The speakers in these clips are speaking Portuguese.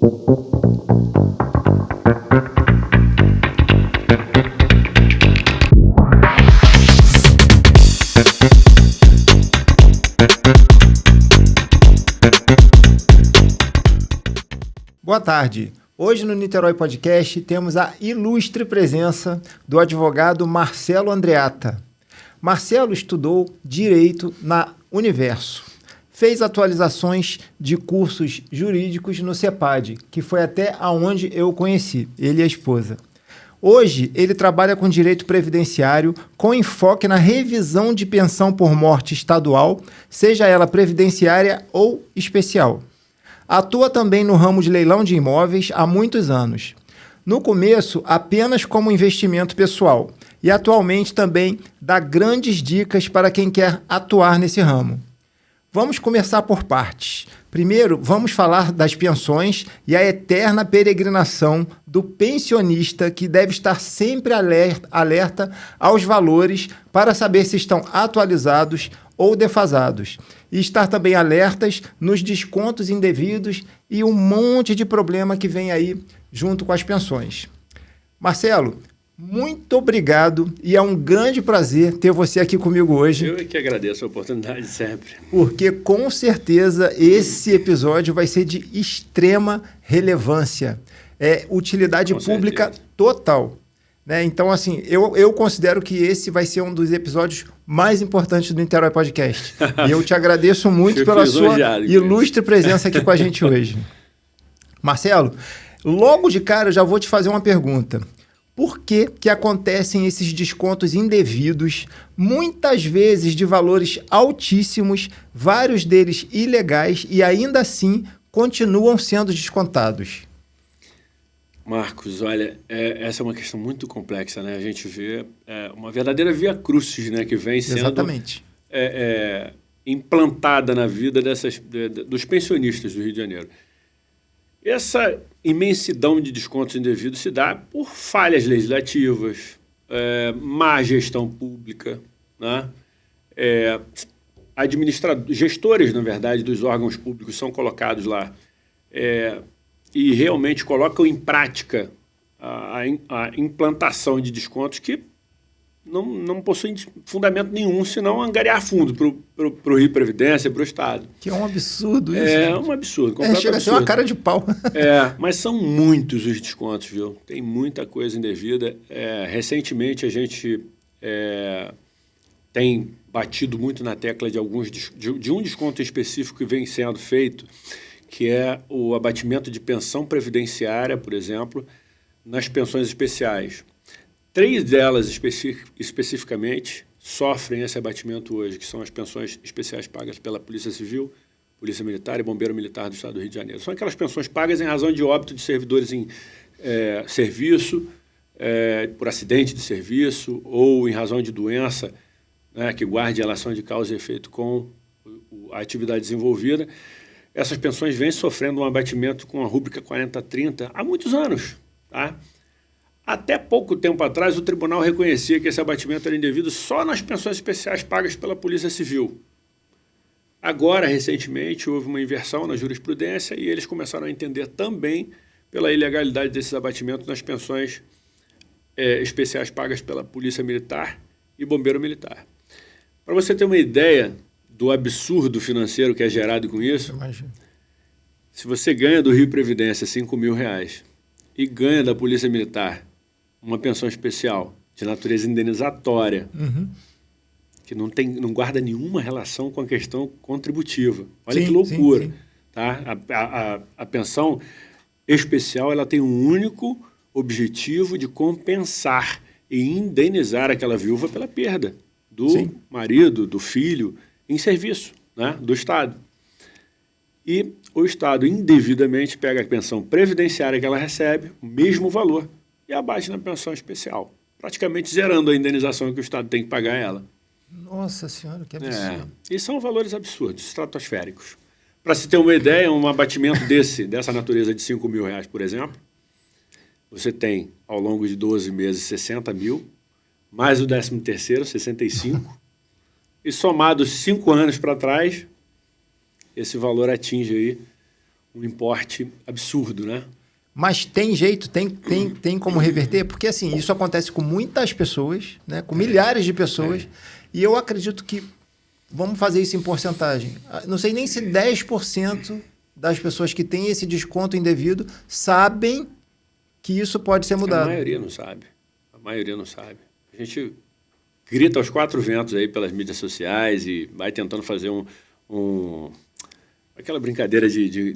Boa tarde. Hoje no Niterói Podcast temos a ilustre presença do advogado Marcelo Andreatta. Marcelo estudou Direito na Universo. Fez atualizações de cursos jurídicos no CEPAD, que foi até aonde eu o conheci, ele e a esposa. Hoje, ele trabalha com direito previdenciário com enfoque na revisão de pensão por morte estadual, seja ela previdenciária ou especial. Atua também no ramo de leilão de imóveis há muitos anos. No começo, apenas como investimento pessoal, e atualmente também dá grandes dicas para quem quer atuar nesse ramo. Vamos começar por partes. Primeiro, vamos falar das pensões e a eterna peregrinação do pensionista que deve estar sempre alerta aos valores para saber se estão atualizados ou defasados. E estar também alertas nos descontos indevidos e um monte de problema que vem aí junto com as pensões. Marcelo, muito obrigado e é um grande prazer ter você aqui comigo hoje. Eu é que agradeço a oportunidade sempre. Porque com certeza esse episódio vai ser de extrema relevância. É utilidade pública total. Né? Então, assim, eu considero que esse vai ser um dos episódios mais importantes do Niterói Podcast. E eu te agradeço muito pela sua ilustre presença aqui com a gente hoje. Marcelo, logo de cara eu já vou te fazer uma pergunta. Por que acontecem esses descontos indevidos, muitas vezes de valores altíssimos, vários deles ilegais e ainda assim continuam sendo descontados? Marcos, olha, essa é uma questão muito complexa, né? A gente vê uma verdadeira via crucis, né? Que vem sendo implantada na vida dos pensionistas do Rio de Janeiro. Essa imensidão de descontos indevidos se dá por falhas legislativas, má gestão pública, né? Gestores, na verdade, dos órgãos públicos são colocados lá e realmente colocam em prática a implantação de descontos que não possuem fundamento nenhum, senão angariar fundo para o Rio Previdência, para o Estado. Que é um absurdo isso. Um absurdo, completamente chega a ser uma cara de pau. Mas são muitos os descontos, viu? Tem muita coisa indevida. Recentemente a gente tem batido muito na tecla de um desconto específico que vem sendo feito, que é o abatimento de pensão previdenciária, por exemplo, nas pensões especiais. 3 delas especificamente sofrem esse abatimento hoje, que são as pensões especiais pagas pela Polícia Civil, Polícia Militar e Bombeiro Militar do Estado do Rio de Janeiro. São aquelas pensões pagas em razão de óbito de servidores em serviço, por acidente de serviço ou em razão de doença, né, que guarde relação de causa e efeito com a atividade desenvolvida. Essas pensões vêm sofrendo um abatimento com a rúbrica 4030 há muitos anos, tá? Até pouco tempo atrás, o tribunal reconhecia que esse abatimento era indevido só nas pensões especiais pagas pela Polícia Civil. Agora, recentemente, houve uma inversão na jurisprudência e eles começaram a entender também pela ilegalidade desses abatimentos nas pensões especiais pagas pela Polícia Militar e Bombeiro Militar. Para você ter uma ideia do absurdo financeiro que é gerado com isso, imagina. Se você ganha do Rio Previdência R$5.000 e ganha da Polícia Militar uma pensão especial de natureza indenizatória, que não guarda nenhuma relação com a questão contributiva. Olha que loucura. Sim. Tá? A pensão especial ela tem um único objetivo de compensar e indenizar aquela viúva pela perda do marido, do filho, em serviço, né, do Estado. E o Estado indevidamente pega a pensão previdenciária que ela recebe, o mesmo valor, e abate na pensão especial, praticamente zerando a indenização que o Estado tem que pagar a ela. Nossa Senhora, que absurdo. E são valores absurdos, estratosféricos. Para se ter uma ideia, um abatimento dessa natureza de R$5.000, por exemplo, você tem, ao longo de 12 meses, 60 mil, mais o 13º, 65, e somados 5 anos para trás, esse valor atinge aí um importe absurdo, né? Mas tem jeito, tem como reverter? Porque, assim, isso acontece com muitas pessoas, né? Com milhares de pessoas, e eu acredito que, vamos fazer isso em porcentagem, não sei nem se 10% das pessoas que têm esse desconto indevido sabem que isso pode ser mudado. A maioria não sabe. A maioria não sabe. A gente grita aos 4 ventos aí pelas mídias sociais e vai tentando fazer aquela brincadeira de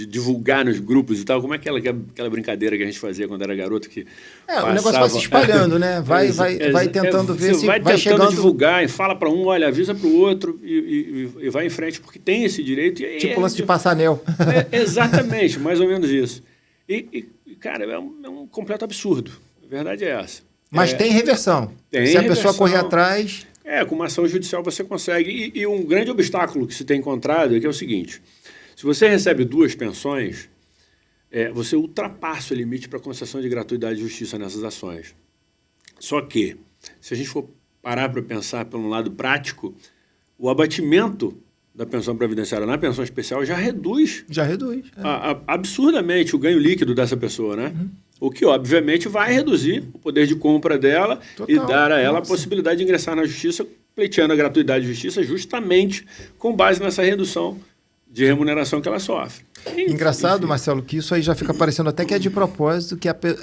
divulgar nos grupos e tal. Como é aquela brincadeira que a gente fazia quando era garoto? Que o negócio vai se espalhando, né? Vai tentando ver se vai tentando chegando... divulgar e fala para um, olha, avisa para o outro e vai em frente, porque tem esse direito. Tipo o lance de passar anel. Exatamente, mais ou menos isso. Cara, é um completo absurdo. A verdade é essa. Mas tem reversão. Se a pessoa correr atrás... Com uma ação judicial você consegue. E um grande obstáculo que se tem encontrado é que é o seguinte: se você recebe 2 pensões, você ultrapassa o limite para concessão de gratuidade de justiça nessas ações. Só que, se a gente for parar para pensar pelo lado prático, o abatimento da pensão previdenciária na pensão especial já reduz. Absurdamente o ganho líquido dessa pessoa, né? Uhum. O que, obviamente, vai reduzir o poder de compra dela. Total, e dar a ela a possibilidade de ingressar na justiça, pleiteando a gratuidade de justiça justamente com base nessa redução de remuneração que ela sofre. Engraçado, Marcelo, que isso aí já fica parecendo até que é de propósito,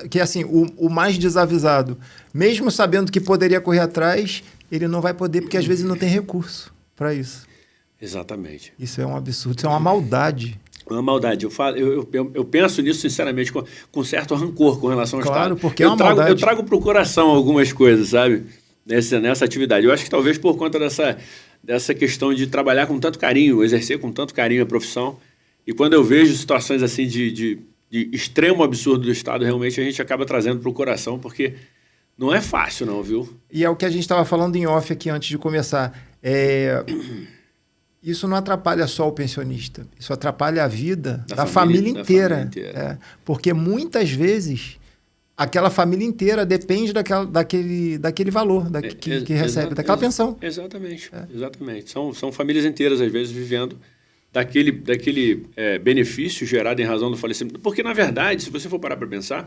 que assim, o mais desavisado, mesmo sabendo que poderia correr atrás, ele não vai poder porque às vezes não tem recurso para isso. Exatamente. Isso é um absurdo, isso é uma maldade. Uma maldade. Eu penso nisso, sinceramente, com certo rancor com relação ao Estado. Claro, porque é uma maldade. Eu trago para o coração algumas coisas, sabe? Nessa atividade. Eu acho que talvez por conta dessa questão de trabalhar com tanto carinho, exercer com tanto carinho a profissão. E quando eu vejo situações assim de extremo absurdo do Estado, realmente a gente acaba trazendo para o coração, porque não é fácil não, viu? E é o que a gente estava falando em off aqui antes de começar. Isso não atrapalha só o pensionista, isso atrapalha a vida da família inteira. Porque muitas vezes aquela família inteira depende daquele valor que recebe, daquela pensão. Exatamente. São famílias inteiras, às vezes, vivendo daquele benefício gerado em razão do falecimento. Porque, na verdade, se você for parar para pensar,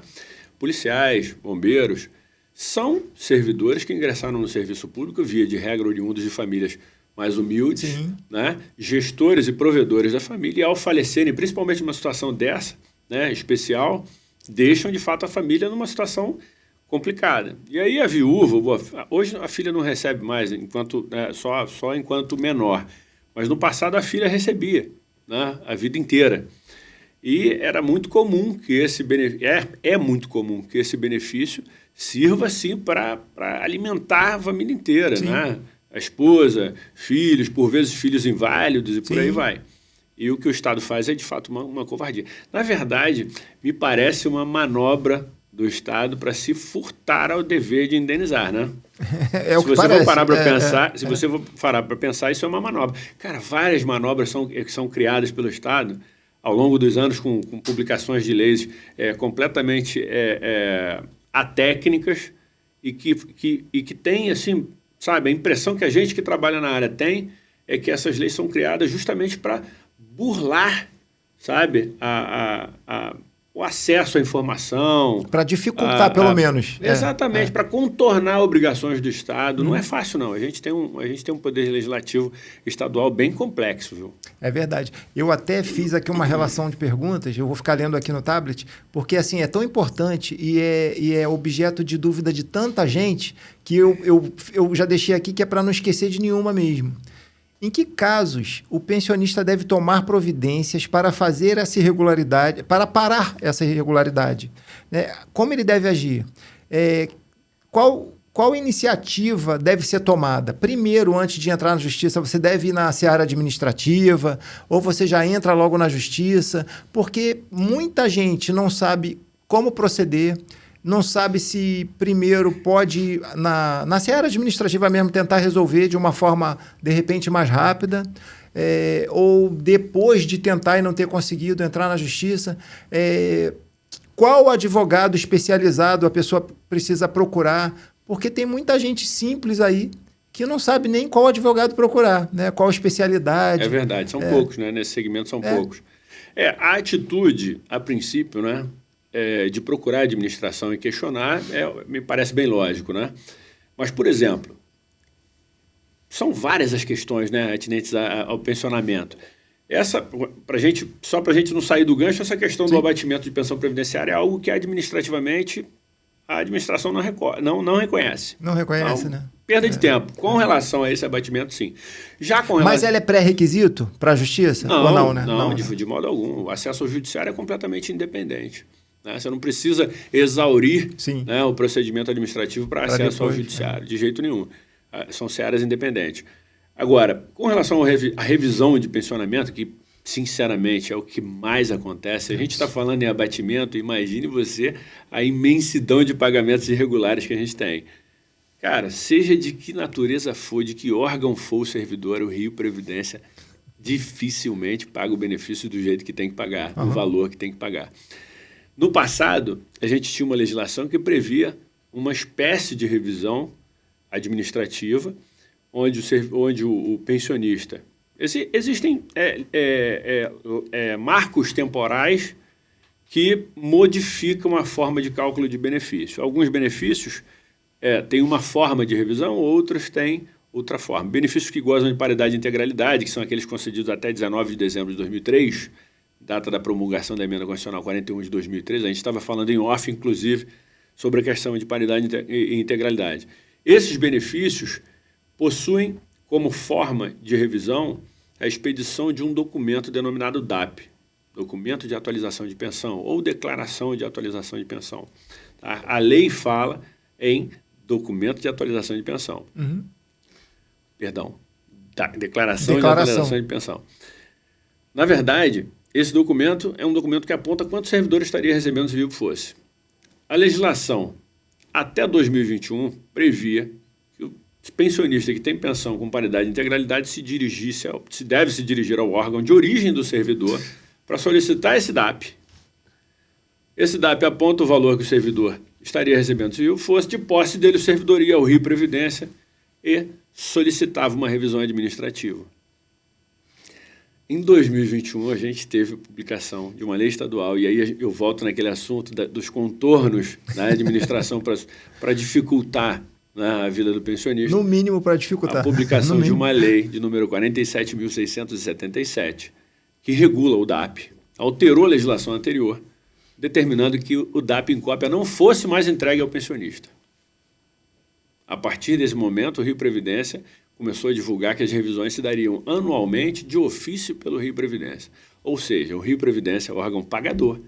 policiais, bombeiros, são servidores que ingressaram no serviço público, via de regra, oriundos de famílias mais humildes, né? Gestores e provedores da família, e ao falecerem, principalmente numa situação dessa, né, especial, deixam de fato a família numa situação complicada. E aí a viúva, hoje a filha não recebe mais só enquanto menor, mas no passado a filha recebia, né, a vida inteira. E era muito comum que esse benefício, é muito comum que esse benefício sirva assim para alimentar a família inteira, né? A esposa, filhos, por vezes filhos inválidos e por aí vai. E o que o Estado faz é, de fato, uma covardia. Na verdade, me parece uma manobra do Estado para se furtar ao dever de indenizar, né? Se você for parar para pensar, você for parar para pensar, isso é uma manobra. Cara, várias manobras são criadas pelo Estado ao longo dos anos com publicações de leis completamente atécnicas e que tem, assim... Sabe, a impressão que a gente que trabalha na área tem é que essas leis são criadas justamente para burlar, sabe, o acesso à informação. Para dificultar, pelo menos. Exatamente, para contornar obrigações do Estado. Não é fácil, não. A gente tem um poder legislativo estadual bem complexo, viu? É verdade. Eu até fiz aqui uma relação de perguntas, eu vou ficar lendo aqui no tablet, porque assim, é tão importante e é objeto de dúvida de tanta gente que eu já deixei aqui que é para não esquecer de nenhuma mesmo. Em que casos o pensionista deve tomar providências para fazer essa irregularidade, para parar essa irregularidade? Como ele deve agir? Qual iniciativa deve ser tomada? Primeiro, antes de entrar na justiça, você deve ir na seara administrativa ou você já entra logo na justiça? Porque muita gente não sabe como proceder, não sabe se primeiro pode, na seara administrativa mesmo, tentar resolver de uma forma, de repente, mais rápida, ou depois de tentar e não ter conseguido entrar na justiça. Qual advogado especializado a pessoa precisa procurar? Porque tem muita gente simples aí que não sabe nem qual advogado procurar, né? Qual especialidade. É verdade, são poucos, né? Nesse segmento são poucos. A atitude, a princípio, né, de procurar a administração e questionar, me parece bem lógico, né? Mas, por exemplo, são várias as questões, né, atinentes ao pensionamento. Só para a gente não sair do gancho, essa questão do abatimento de pensão previdenciária é algo que administrativamente a administração não reconhece. Não reconhece, então, né? Perda de tempo. Com relação a esse abatimento, sim. Mas ela é pré-requisito para a justiça? Não, ou não, né? Não, de modo algum. O acesso ao judiciário é completamente independente. Né? Você não precisa exaurir, né, o procedimento administrativo para acesso ao judiciário, de jeito nenhum. São searas independentes. Agora, com relação à revisão de pensionamento, que sinceramente é o que mais acontece, a gente está falando em abatimento, imagine você a imensidão de pagamentos irregulares que a gente tem. Cara, seja de que natureza for, de que órgão for o servidor, o Rio Previdência dificilmente paga o benefício do jeito que tem que pagar, do valor que tem que pagar. No passado, a gente tinha uma legislação que previa uma espécie de revisão administrativa, onde o pensionista... Existem marcos temporais que modificam a forma de cálculo de benefício. Alguns benefícios têm uma forma de revisão, outros têm outra forma. Benefícios que gozam de paridade e integralidade, que são aqueles concedidos até 19 de dezembro de 2003, data da promulgação da Emenda Constitucional 41 de 2003, a gente estava falando em off, inclusive, sobre a questão de paridade e integralidade. Esses benefícios possuem como forma de revisão a expedição de um documento denominado DAP, Documento de Atualização de Pensão, ou Declaração de Atualização de Pensão. Tá? A lei fala em Documento de Atualização de Pensão. Perdão, Declaração de Atualização de Pensão. Na verdade, esse documento é um documento que aponta quantos servidores estaria recebendo se vivo fosse. A legislação, até 2021, previa que o pensionista que tem pensão com paridade e integralidade deve se dirigir ao órgão de origem do servidor para solicitar esse DAP. Esse DAP aponta o valor que o servidor estaria recebendo se vivo fosse, de posse dele o servidor ia ao Rio Previdência e solicitava uma revisão administrativa. Em 2021, a gente teve a publicação de uma lei estadual, e aí eu volto naquele assunto dos contornos da administração para dificultar, né, a vida do pensionista. No mínimo para dificultar. A publicação de uma lei de número 47.677, que regula o DAP, alterou a legislação anterior, determinando que o DAP em cópia não fosse mais entregue ao pensionista. A partir desse momento, o Rio Previdência começou a divulgar que as revisões se dariam anualmente de ofício pelo Rio Previdência. Ou seja, o Rio Previdência, o órgão pagador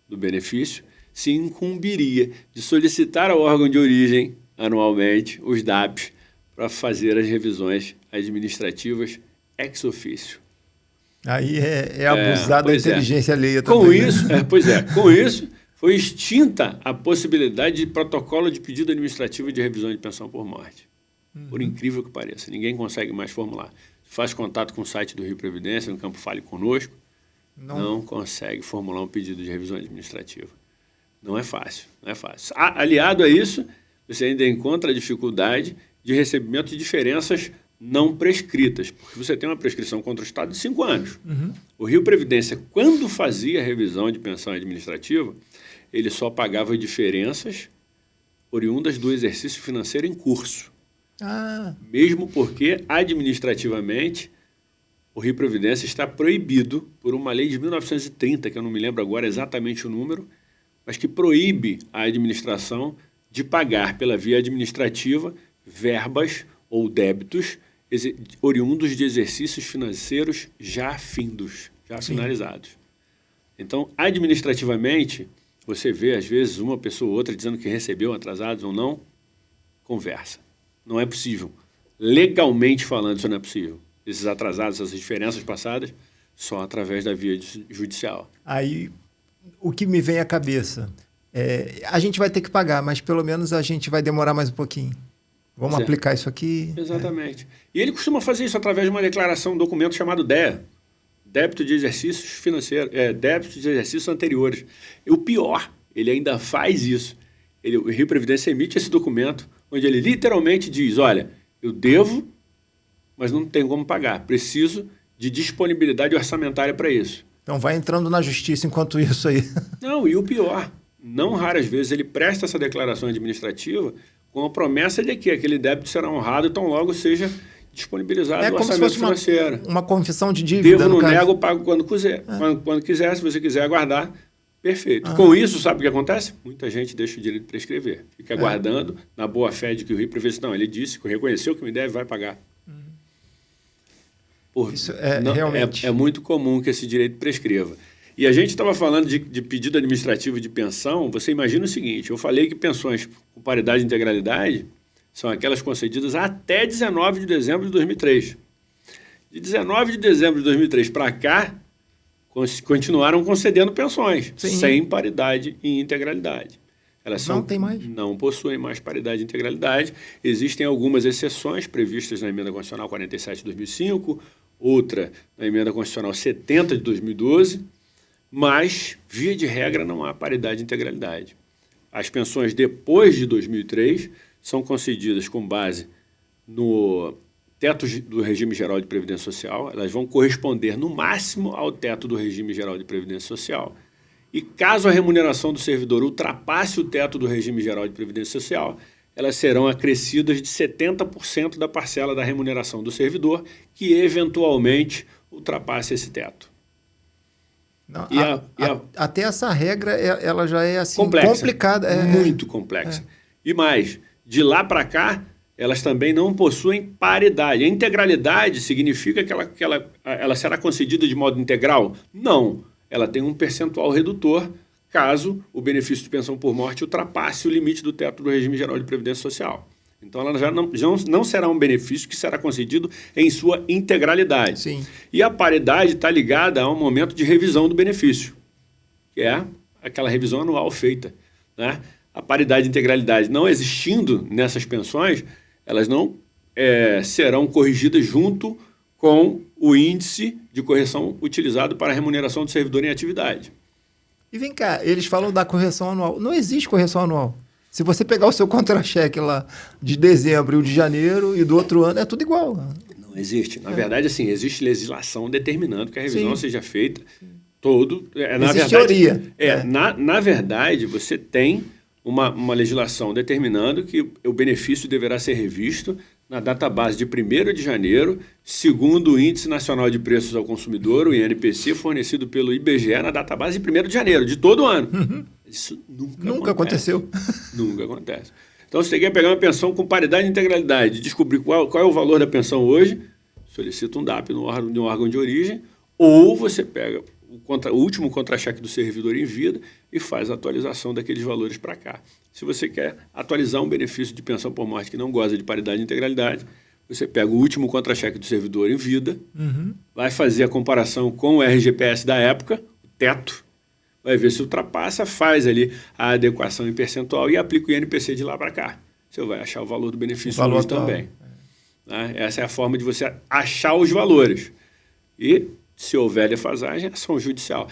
do benefício, se incumbiria de solicitar ao órgão de origem, anualmente, os DAPs para fazer as revisões administrativas ex officio. Aí é abusar da inteligência alheia também. Com isso, foi extinta a possibilidade de protocolo de pedido administrativo de revisão de pensão por morte. Por incrível que pareça, ninguém consegue mais formular. Faz contato com o site do Rio Previdência, no campo Fale Conosco, não consegue formular um pedido de revisão administrativa. Não é fácil, não é fácil. Aliado a isso, você ainda encontra a dificuldade de recebimento de diferenças não prescritas, porque você tem uma prescrição contra o Estado de 5 anos. O Rio Previdência, quando fazia a revisão de pensão administrativa, ele só pagava diferenças oriundas do exercício financeiro em curso. Mesmo porque, administrativamente, o Rio Previdência está proibido por uma lei de 1930, que eu não me lembro agora exatamente o número, mas que proíbe a administração de pagar pela via administrativa verbas ou débitos oriundos de exercícios financeiros já findos, já finalizados. Então, administrativamente, você vê, às vezes, uma pessoa ou outra dizendo que recebeu atrasados ou não, conversa. Não é possível. Legalmente falando, isso não é possível. Esses atrasados, essas diferenças passadas, só através da via judicial. Aí, o que me vem à cabeça a gente vai ter que pagar, mas pelo menos a gente vai demorar mais um pouquinho. Vamos aplicar isso aqui. Exatamente. E ele costuma fazer isso através de uma declaração, um documento chamado DEA, Débito de Exercícios Financeiros, Débito de Exercícios Anteriores. E o pior, ele ainda faz isso. O Rio Previdência emite esse documento, onde ele literalmente diz, olha, eu devo, mas não tenho como pagar. Preciso de disponibilidade orçamentária para isso. Então vai entrando na justiça enquanto isso aí. Não, e o pior, não raras vezes ele presta essa declaração administrativa com a promessa de que aquele débito será honrado tão logo seja disponibilizado no orçamento financeiro. Uma confissão de dívida. Devo, não nego, pago quando quiser. Quando quiser, se você quiser aguardar, perfeito. Com isso, sabe o que acontece? Muita gente deixa o direito de prescrever. Fica aguardando, na boa fé de que o Rio prevê, não, ele disse, reconheceu que me deve, vai pagar. Isso realmente... é muito comum que esse direito prescreva. E a gente estava falando de pedido administrativo de pensão, você imagina o seguinte, eu falei que pensões com paridade e integralidade são aquelas concedidas até 19 de dezembro de 2003. De 19 de dezembro de 2003 para cá, continuaram concedendo pensões, sem paridade e integralidade. Elas não possuem mais paridade e integralidade. Existem algumas exceções previstas na Emenda Constitucional 47 de 2005, outra na Emenda Constitucional 70 de 2012, mas, via de regra, não há paridade e integralidade. As pensões depois de 2003 são concedidas com base no teto do regime geral de previdência social, elas vão corresponder no máximo ao teto do regime geral de previdência social. E caso a remuneração do servidor ultrapasse o teto do regime geral de previdência social, elas serão acrescidas de 70% da parcela da remuneração do servidor que eventualmente ultrapasse esse teto. Não, até essa regra, ela já é assim complicada. Muito complexa. E mais, de lá para cá, elas também não possuem paridade. A integralidade significa que ela será concedida de modo integral? Não. Ela tem um percentual redutor caso o benefício de pensão por morte ultrapasse o limite do teto do regime geral de previdência social. Então, ela já não será um benefício que será concedido em sua integralidade. Sim. E a paridade está ligada a um momento de revisão do benefício, que é aquela revisão anual feita, né? A paridade e integralidade não existindo nessas pensões, elas não serão corrigidas junto com o índice de correção utilizado para a remuneração do servidor em atividade. E vem cá, eles falam da correção anual. Não existe correção anual. Se você pegar o seu contra-cheque lá de dezembro e o de janeiro e do outro ano, é tudo igual. Não existe. Na verdade, assim, existe legislação determinando que a revisão seja feita todo... Existe teoria. Na verdade, você tem uma legislação determinando que o benefício deverá ser revisto na database de 1º de janeiro, segundo o Índice Nacional de Preços ao Consumidor, o INPC, fornecido pelo IBGE na database de 1º de janeiro, de todo ano. Isso nunca aconteceu. Nunca acontece. Então, se você quer pegar uma pensão com paridade e integralidade, descobrir qual é o valor da pensão hoje, solicita um DAP no órgão de origem, ou você pega o último contra-cheque do servidor em vida e faz a atualização daqueles valores para cá. Se você quer atualizar um benefício de pensão por morte que não goza de paridade e integralidade, você pega o último contra-cheque do servidor em vida, vai fazer a comparação com o RGPS da época, o teto, vai ver se ultrapassa, faz ali a adequação em percentual e aplica o INPC de lá para cá. Você vai achar o valor do benefício hoje também. Né? Essa é a forma de você achar os valores. E, se houver defasagem, ação judicial.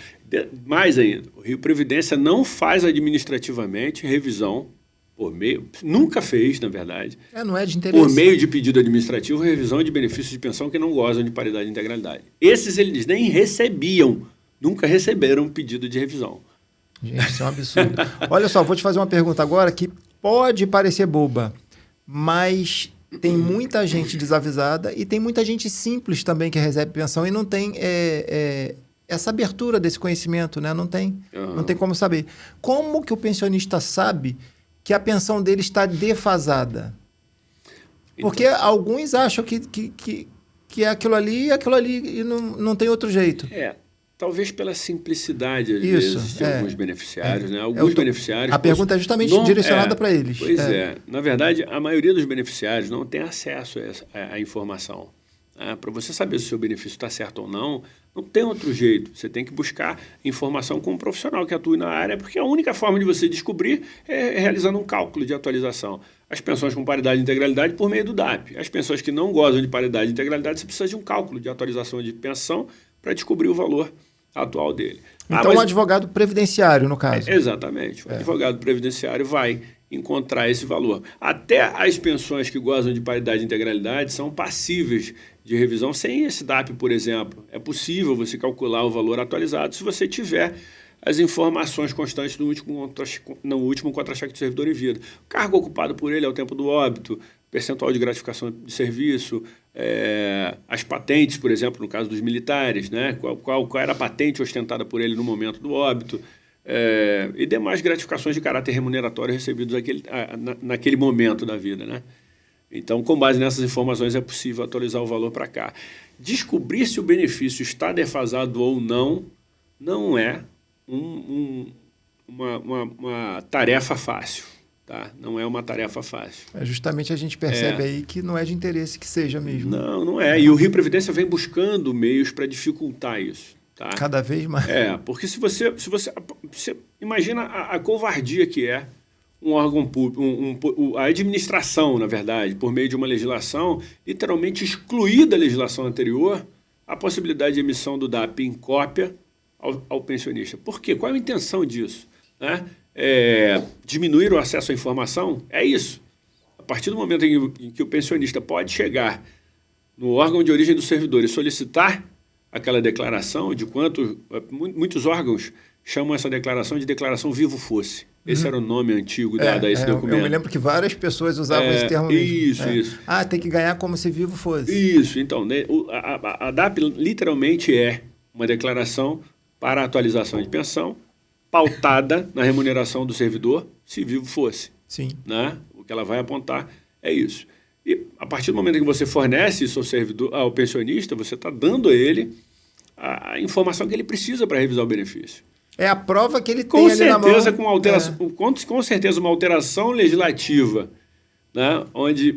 Mais ainda, o Rio Previdência não faz administrativamente revisão por meio... Nunca fez, na verdade. Não é de interesse. Por meio de pedido administrativo, revisão de benefícios de pensão que não gozam de paridade e integralidade. Esses eles nem recebiam. Nunca receberam pedido de revisão. Gente, isso é um absurdo. Olha só, vou te fazer uma pergunta agora que pode parecer boba, mas tem muita gente desavisada e tem muita gente simples também que recebe pensão e não tem essa abertura desse conhecimento, né? Não tem como saber. Como que o pensionista sabe que a pensão dele está defasada? Porque alguns acham que é aquilo ali e não tem outro jeito. Talvez pela simplicidade, às vezes, de alguns beneficiários. Né? Alguns beneficiários... A pergunta é justamente direcionada para eles. Pois é. Na verdade, a maioria dos beneficiários não tem acesso à informação. Para você saber se o seu benefício está certo ou não tem outro jeito. Você tem que buscar informação com um profissional que atue na área, porque a única forma de você descobrir é realizando um cálculo de atualização. As pensões com paridade e integralidade por meio do DAP. As pessoas que não gozam de paridade e integralidade, você precisa de um cálculo de atualização de pensão para descobrir o valor atual dele. Então, o advogado previdenciário, no caso. Exatamente. O advogado previdenciário vai encontrar esse valor. Até as pensões que gozam de paridade e integralidade são passíveis de revisão sem esse DAP, por exemplo. É possível você calcular o valor atualizado se você tiver as informações constantes no último contra-cheque do servidor em vida. O cargo ocupado por ele ao tempo do óbito, percentual de gratificação de serviço, as patentes, por exemplo, no caso dos militares, né? Qual era a patente ostentada por ele no momento do óbito, e demais gratificações de caráter remuneratório recebidas naquele momento da vida, né? Então, com base nessas informações, é possível atualizar o valor para cá. Descobrir se o benefício está defasado ou não, não é uma tarefa fácil. Tá? Não é uma tarefa fácil. Justamente a gente percebe aí que não é de interesse que seja mesmo. Não é. E o Rio Previdência vem buscando meios para dificultar isso. Tá? Cada vez mais. Porque se você imagina a covardia que é um órgão público, a administração, na verdade, por meio de uma legislação, literalmente excluir da legislação anterior a possibilidade de emissão do DAP em cópia ao pensionista. Por quê? Qual é a intenção disso? Né? Diminuir o acesso à informação? É isso. A partir do momento em que o pensionista pode chegar no órgão de origem do servidor e solicitar aquela declaração, de quanto muitos órgãos chamam essa declaração de declaração vivo fosse. Esse era o nome antigo dado a esse documento. Eu me lembro que várias pessoas usavam esse termo mesmo. Isso. Tem que ganhar como se vivo fosse. Isso. Então, né, a DAP literalmente é uma declaração para atualização de pensão pautada na remuneração do servidor, se vivo fosse. Sim. Né? O que ela vai apontar é isso. E a partir do momento em que você fornece isso ao pensionista, você está dando a ele a informação que ele precisa para revisar o benefício. É a prova que ele tem ali na mão. Com certeza, uma alteração legislativa, né? onde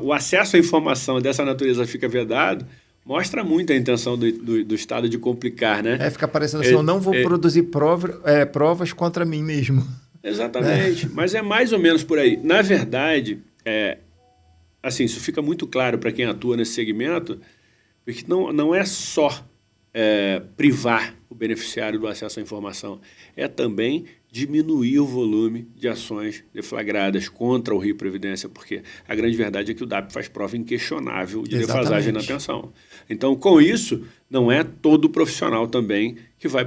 o acesso à informação dessa natureza fica vedado, mostra muito a intenção do Estado de complicar, né? Fica parecendo assim, eu não vou produzir provas contra mim mesmo. Exatamente, mas é mais ou menos por aí. Na verdade, assim, isso fica muito claro para quem atua nesse segmento, porque não é só privar o beneficiário do acesso à informação, é também diminuir o volume de ações deflagradas contra o Rio Previdência, porque a grande verdade é que o DAP faz prova inquestionável de defasagem na pensão. Então, com isso, não é todo profissional também que vai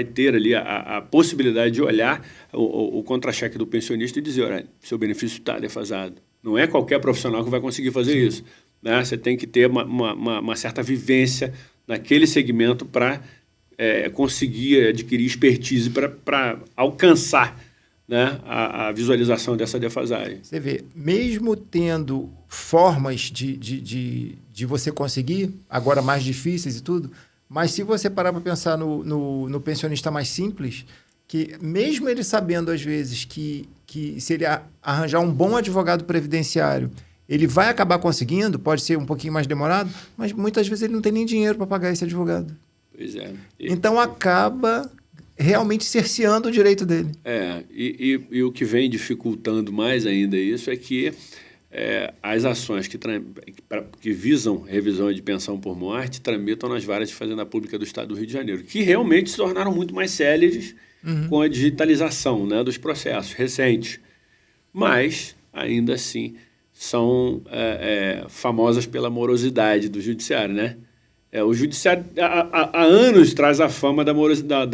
ter ali a possibilidade de olhar o contra-cheque do pensionista e dizer, olha, seu benefício está defasado. Não é qualquer profissional que vai conseguir fazer isso. Né? Você tem que ter uma certa vivência naquele segmento para conseguir adquirir expertise para alcançar, né, a visualização dessa defasagem. Você vê, mesmo tendo formas de você conseguir, agora mais difíceis e tudo, mas se você parar para pensar no pensionista mais simples, que mesmo ele sabendo às vezes que se ele arranjar um bom advogado previdenciário, ele vai acabar conseguindo, pode ser um pouquinho mais demorado, mas muitas vezes ele não tem nem dinheiro para pagar esse advogado. Pois é. Então acaba realmente cerceando o direito dele. E o que vem dificultando mais ainda isso é que as ações que visam revisão de pensão por morte tramitam nas varas de fazenda pública do Estado do Rio de Janeiro, que realmente se tornaram muito mais céleres com a digitalização, né, dos processos recentes. Mas, ainda assim, são famosas pela morosidade do judiciário, né? O judiciário há anos traz a fama da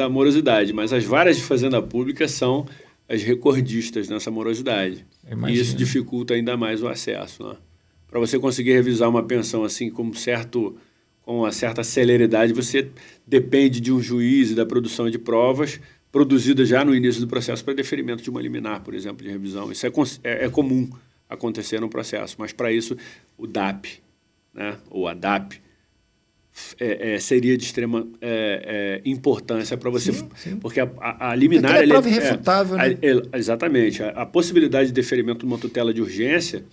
morosidade, mas as varas de fazenda pública são as recordistas nessa morosidade. E isso dificulta ainda mais o acesso. Né? Para você conseguir revisar uma pensão assim com uma certa celeridade, você depende de um juiz e da produção de provas produzidas já no início do processo para deferimento de uma liminar, por exemplo, de revisão. Isso é comum acontecer no processo, mas para isso o DAP, né, ou a DAP, seria de extrema importância para você, sim. Porque a liminar... Porque é prova irrefutável, né? Exatamente. A possibilidade de deferimento de uma tutela de urgência,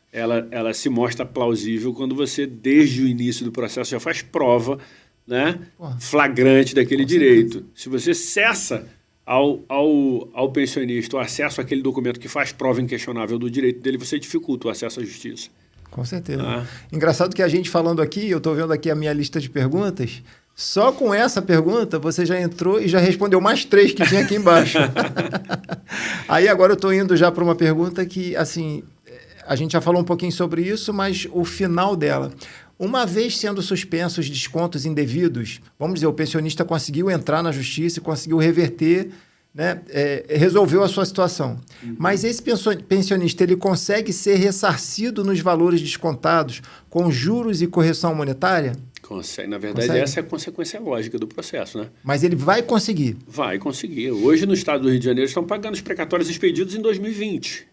ela se mostra plausível quando você, desde o início do processo, já faz prova, né, flagrante daquele direito. Se você cessa ao pensionista o acesso àquele documento que faz prova inquestionável do direito dele, você dificulta o acesso à justiça. Com certeza. Engraçado que a gente falando aqui, eu estou vendo aqui a minha lista de perguntas, Só com essa pergunta, você já entrou e já respondeu mais 3 que tinha aqui embaixo. Aí agora eu estou indo já para uma pergunta que, assim, a gente já falou um pouquinho sobre isso, mas o final dela. Uma vez sendo suspensos descontos indevidos, vamos dizer, o pensionista conseguiu entrar na justiça e conseguiu reverter, né, resolveu a sua situação. Mas esse pensionista, ele consegue ser ressarcido nos valores descontados com juros e correção monetária? Consegue. Na verdade, essa é a consequência lógica do processo, né? Mas ele vai conseguir? Vai conseguir. Hoje, no estado do Rio de Janeiro, estão pagando os precatórios expedidos em 2020.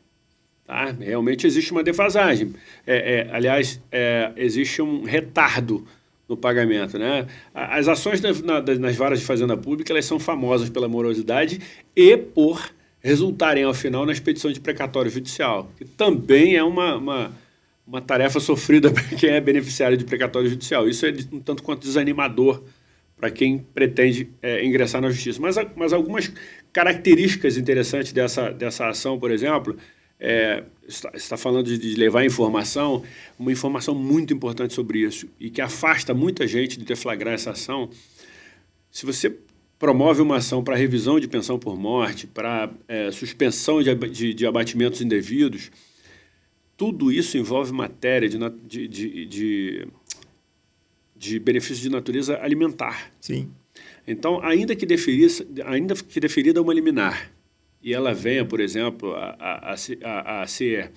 Tá? Realmente existe uma defasagem. Aliás, existe um retardo no pagamento, né? As ações nas varas de fazenda pública, elas são famosas pela morosidade e por resultarem, ao final, na expedição de precatório judicial, que também é uma tarefa sofrida para quem é beneficiário de precatório judicial. Isso é um tanto quanto desanimador para quem pretende ingressar na justiça. Mas algumas características interessantes dessa ação, por exemplo, está falando de levar informação, uma informação muito importante sobre isso e que afasta muita gente de deflagrar essa ação. Se você promove uma ação para revisão de pensão por morte, para suspensão de abatimentos indevidos, tudo isso envolve matéria de benefício de natureza alimentar. Sim. Então, ainda que deferida uma liminar, e ela venha, por exemplo, a ser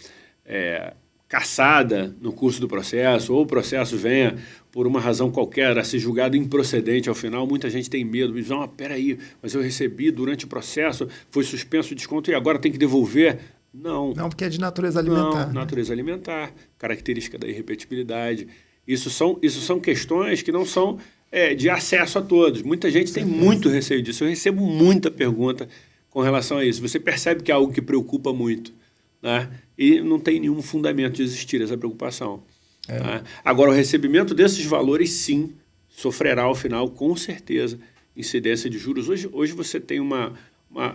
cassada no curso do processo, ou o processo venha, por uma razão qualquer, a ser julgado improcedente ao final, muita gente tem medo. Diz, não, peraí, mas eu recebi durante o processo, foi suspenso o desconto e agora tem que devolver. Não. Não, porque é de natureza alimentar. Não, natureza alimentar, característica da irrepetibilidade. Isso são questões que não são de acesso a todos. Muita gente tem muito receio disso. Eu recebo muita pergunta com relação a isso. Você percebe que é algo que preocupa muito, né? E não tem nenhum fundamento de existir essa preocupação. Né? Agora, o recebimento desses valores, sim, sofrerá ao final, com certeza, incidência de juros. Hoje você tem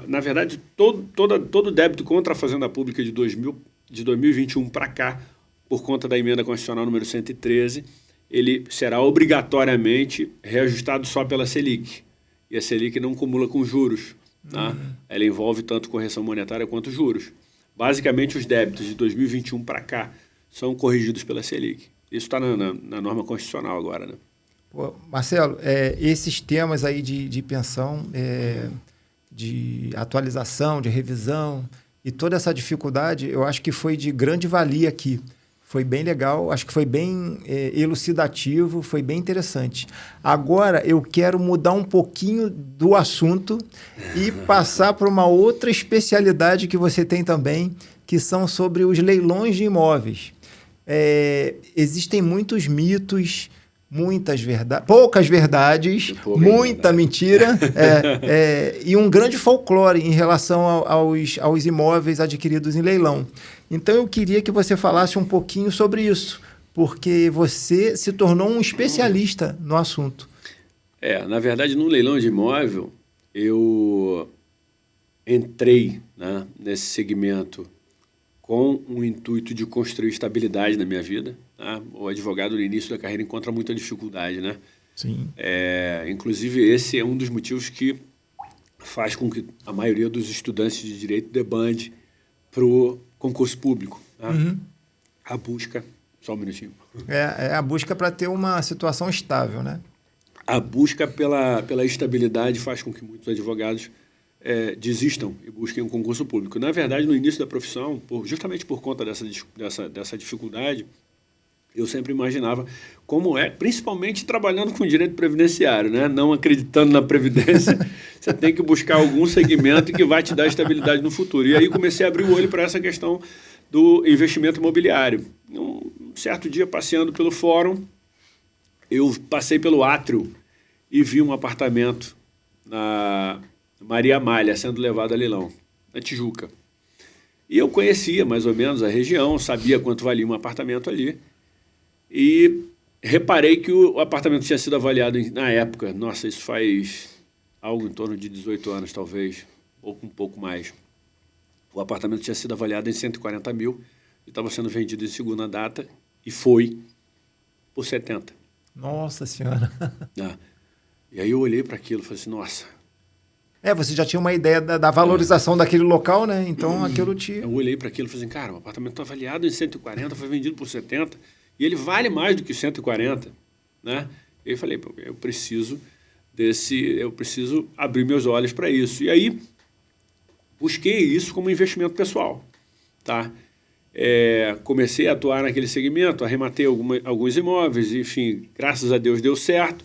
na verdade, todo débito contra a Fazenda Pública de 2021 para cá, por conta da emenda constitucional número 113, ele será obrigatoriamente reajustado só pela Selic. E a Selic não cumula com juros. Tá? Ela envolve tanto correção monetária quanto juros. Basicamente, os débitos de 2021 para cá são corrigidos pela Selic. Isso está na norma constitucional agora, né? Pô, Marcelo, esses temas aí de pensão, de atualização, de revisão e toda essa dificuldade, eu acho que foi de grande valia aqui. Foi bem legal, acho que foi bem elucidativo, foi bem interessante. Agora eu quero mudar um pouquinho do assunto e passar para uma outra especialidade que você tem também, que são sobre os leilões de imóveis. Existem muitos mitos, poucas verdades, muita mentira e um grande folclore em relação aos imóveis adquiridos em leilão. Então, eu queria que você falasse um pouquinho sobre isso, porque você se tornou um especialista no assunto. Na verdade, no leilão de imóvel, eu entrei, né, nesse segmento com o intuito de construir estabilidade na minha vida. Tá? O advogado, no início da carreira, encontra muita dificuldade, né? Sim. Inclusive, esse é um dos motivos que faz com que a maioria dos estudantes de direito debande para o concurso público. Tá? A busca... Só um minutinho. A busca para ter uma situação estável, né? A busca pela estabilidade faz com que muitos advogados desistam e busquem um concurso público. Na verdade, no início da profissão, justamente por conta dessa dificuldade, eu sempre imaginava como principalmente trabalhando com direito previdenciário, né? Não acreditando na previdência, você tem que buscar algum segmento que vai te dar estabilidade no futuro. E aí comecei a abrir o olho para essa questão do investimento imobiliário. Um certo dia, passeando pelo fórum, eu passei pelo átrio e vi um apartamento na Maria Amália sendo levado a leilão, na Tijuca. E eu conhecia mais ou menos a região, sabia quanto valia um apartamento ali. E reparei que o apartamento tinha sido avaliado na época, nossa, isso faz algo em torno de 18 anos, talvez, ou um pouco mais. O apartamento tinha sido avaliado em 140 mil e estava sendo vendido em segunda data e foi por 70. Nossa Senhora! E aí eu olhei para aquilo e falei assim, nossa... Você já tinha uma ideia da valorização daquele local, né? Então aquilo te... Eu olhei para aquilo e falei assim, cara, o apartamento está avaliado em 140, foi vendido por 70, e ele vale mais do que 140, né? E aí eu falei, eu preciso abrir meus olhos para isso. E aí busquei isso como investimento pessoal, tá? Comecei a atuar naquele segmento, arrematei alguns imóveis, enfim, graças a Deus deu certo.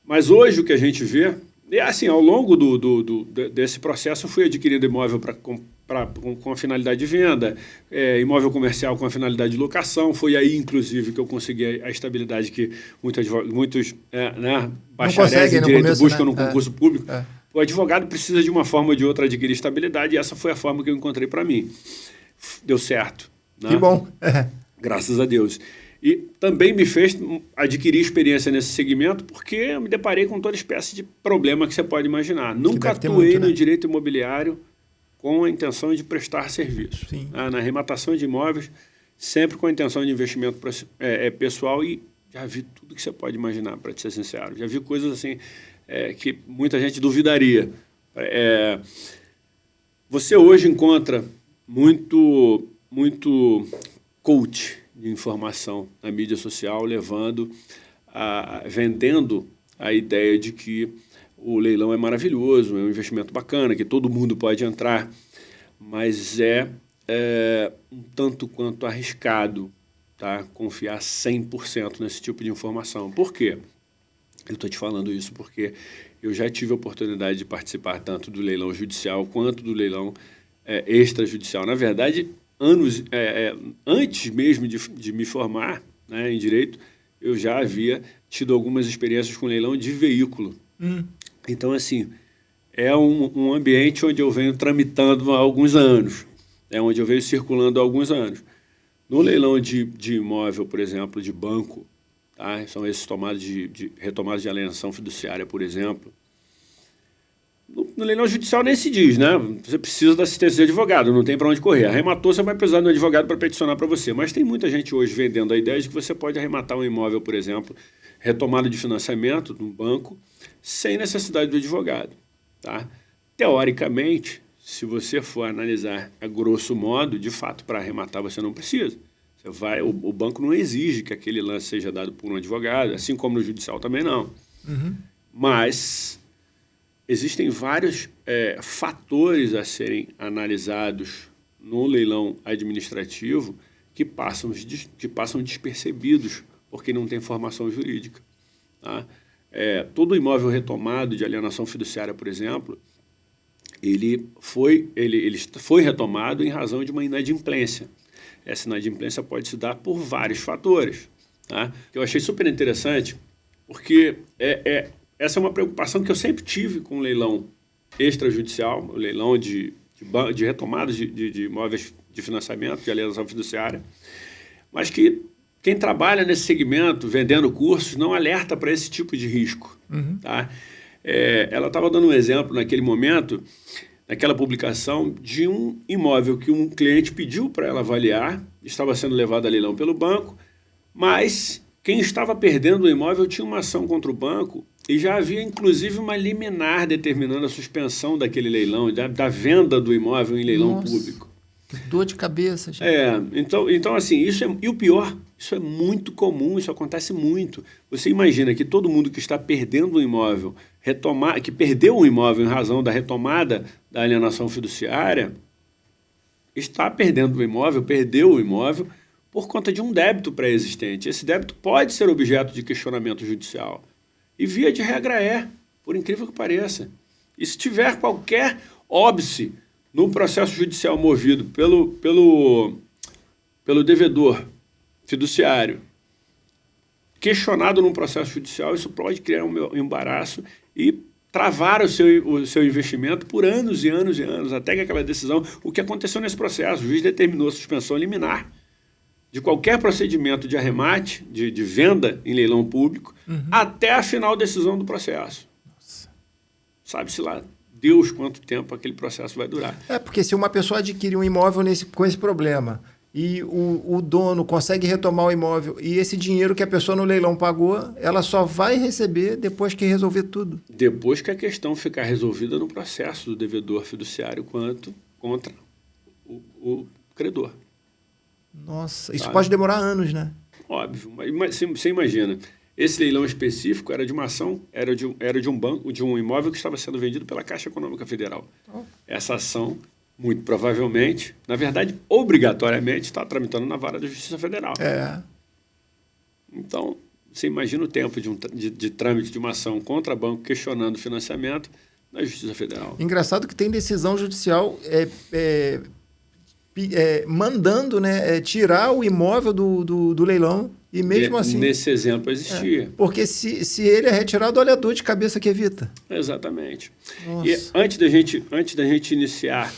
Mas hoje o que a gente vê... assim, ao longo desse processo, eu fui adquirindo imóvel com a finalidade de venda, imóvel comercial com a finalidade de locação. Foi aí, inclusive, que eu consegui a estabilidade que muitos bacharéis em direito buscam no concurso público. O advogado precisa, de uma forma ou de outra, adquirir estabilidade, e essa foi a forma que eu encontrei para mim. Deu certo. Né? Que bom. Graças a Deus. E também me fez adquirir experiência nesse segmento, porque eu me deparei com toda espécie de problema que você pode imaginar. Nunca atuei no direito imobiliário com a intenção de prestar serviço. Na arrematação de imóveis, sempre com a intenção de investimento pessoal, e já vi tudo que você pode imaginar, para te ser sincero. Já vi coisas assim que muita gente duvidaria. Você hoje encontra muito coach de informação na mídia social, vendendo a ideia de que o leilão é maravilhoso, é um investimento bacana, que todo mundo pode entrar, mas é um tanto quanto arriscado, tá? Confiar 100% nesse tipo de informação. Por quê? Eu estou te falando isso porque eu já tive a oportunidade de participar tanto do leilão judicial quanto do leilão extrajudicial. Na verdade, antes mesmo de me formar, né, em direito, eu já havia tido algumas experiências com leilão de veículo. Então, assim, é um ambiente onde eu venho tramitando há alguns anos, onde eu venho circulando há alguns anos. No leilão de imóvel, por exemplo, de banco, tá? São esses retomadas de alienação fiduciária, por exemplo. No leilão judicial nem se diz, né? Você precisa da assistência de advogado, não tem para onde correr. Arrematou, você vai precisar de um advogado para peticionar para você. Mas tem muita gente hoje vendendo a ideia de que você pode arrematar um imóvel, por exemplo, retomada de financiamento de um banco, sem necessidade do advogado, tá? Teoricamente, se você for analisar a grosso modo, de fato, para arrematar você não precisa. O banco não exige que aquele lance seja dado por um advogado, assim como no judicial também não. Mas... existem vários fatores a serem analisados no leilão administrativo que passam despercebidos porque não tem formação jurídica. Tá? Todo imóvel retomado de alienação fiduciária, por exemplo, ele foi retomado em razão de uma inadimplência. Essa inadimplência pode se dar por vários fatores. Tá? Eu achei super interessante porque essa é uma preocupação que eu sempre tive com o leilão extrajudicial, o leilão de retomadas de imóveis de financiamento, de alienação fiduciária, mas que quem trabalha nesse segmento, vendendo cursos, não alerta para esse tipo de risco. Tá? Ela estava dando um exemplo naquele momento, naquela publicação, de um imóvel que um cliente pediu para ela avaliar, estava sendo levado a leilão pelo banco, mas quem estava perdendo o imóvel tinha uma ação contra o banco e já havia, inclusive, uma liminar determinando a suspensão daquele leilão, da venda do imóvel em leilão público. Que dor de cabeça, gente. Então assim, e o pior, isso é muito comum, isso acontece muito. Você imagina que todo mundo que está perdendo um imóvel, que perdeu um imóvel em razão da retomada da alienação fiduciária, está perdendo o imóvel, perdeu o imóvel por conta de um débito pré-existente. Esse débito pode ser objeto de questionamento judicial. E via de regra por incrível que pareça. E se tiver qualquer óbice no processo judicial movido pelo devedor fiduciário, questionado num processo judicial, isso pode criar um embaraço e travar o seu investimento por anos e anos e anos, até que aquela decisão... O que aconteceu nesse processo? O juiz determinou a suspensão liminar de qualquer procedimento de arremate, de venda em leilão público, até a final decisão do processo. Sabe-se lá, Deus, quanto tempo aquele processo vai durar. Porque se uma pessoa adquire um imóvel com esse problema e o dono consegue retomar o imóvel e esse dinheiro que a pessoa no leilão pagou, ela só vai receber depois que resolver tudo. Depois que a questão ficar resolvida no processo do devedor fiduciário quanto contra o credor. Nossa, isso pode demorar anos, né? Óbvio, mas você imagina, esse leilão específico era de uma ação, era de um banco, de um imóvel que estava sendo vendido pela Caixa Econômica Federal. Essa ação, muito provavelmente, na verdade, obrigatoriamente, está tramitando na vara da Justiça Federal. Então, você imagina o tempo de trâmite de uma ação contra banco questionando o financiamento na Justiça Federal. Engraçado que tem decisão judicial mandando, né, tirar o imóvel do leilão e mesmo assim... Nesse exemplo existia. Porque se ele é retirado, olha a dor de cabeça que evita. Exatamente. Nossa. E antes da gente iniciar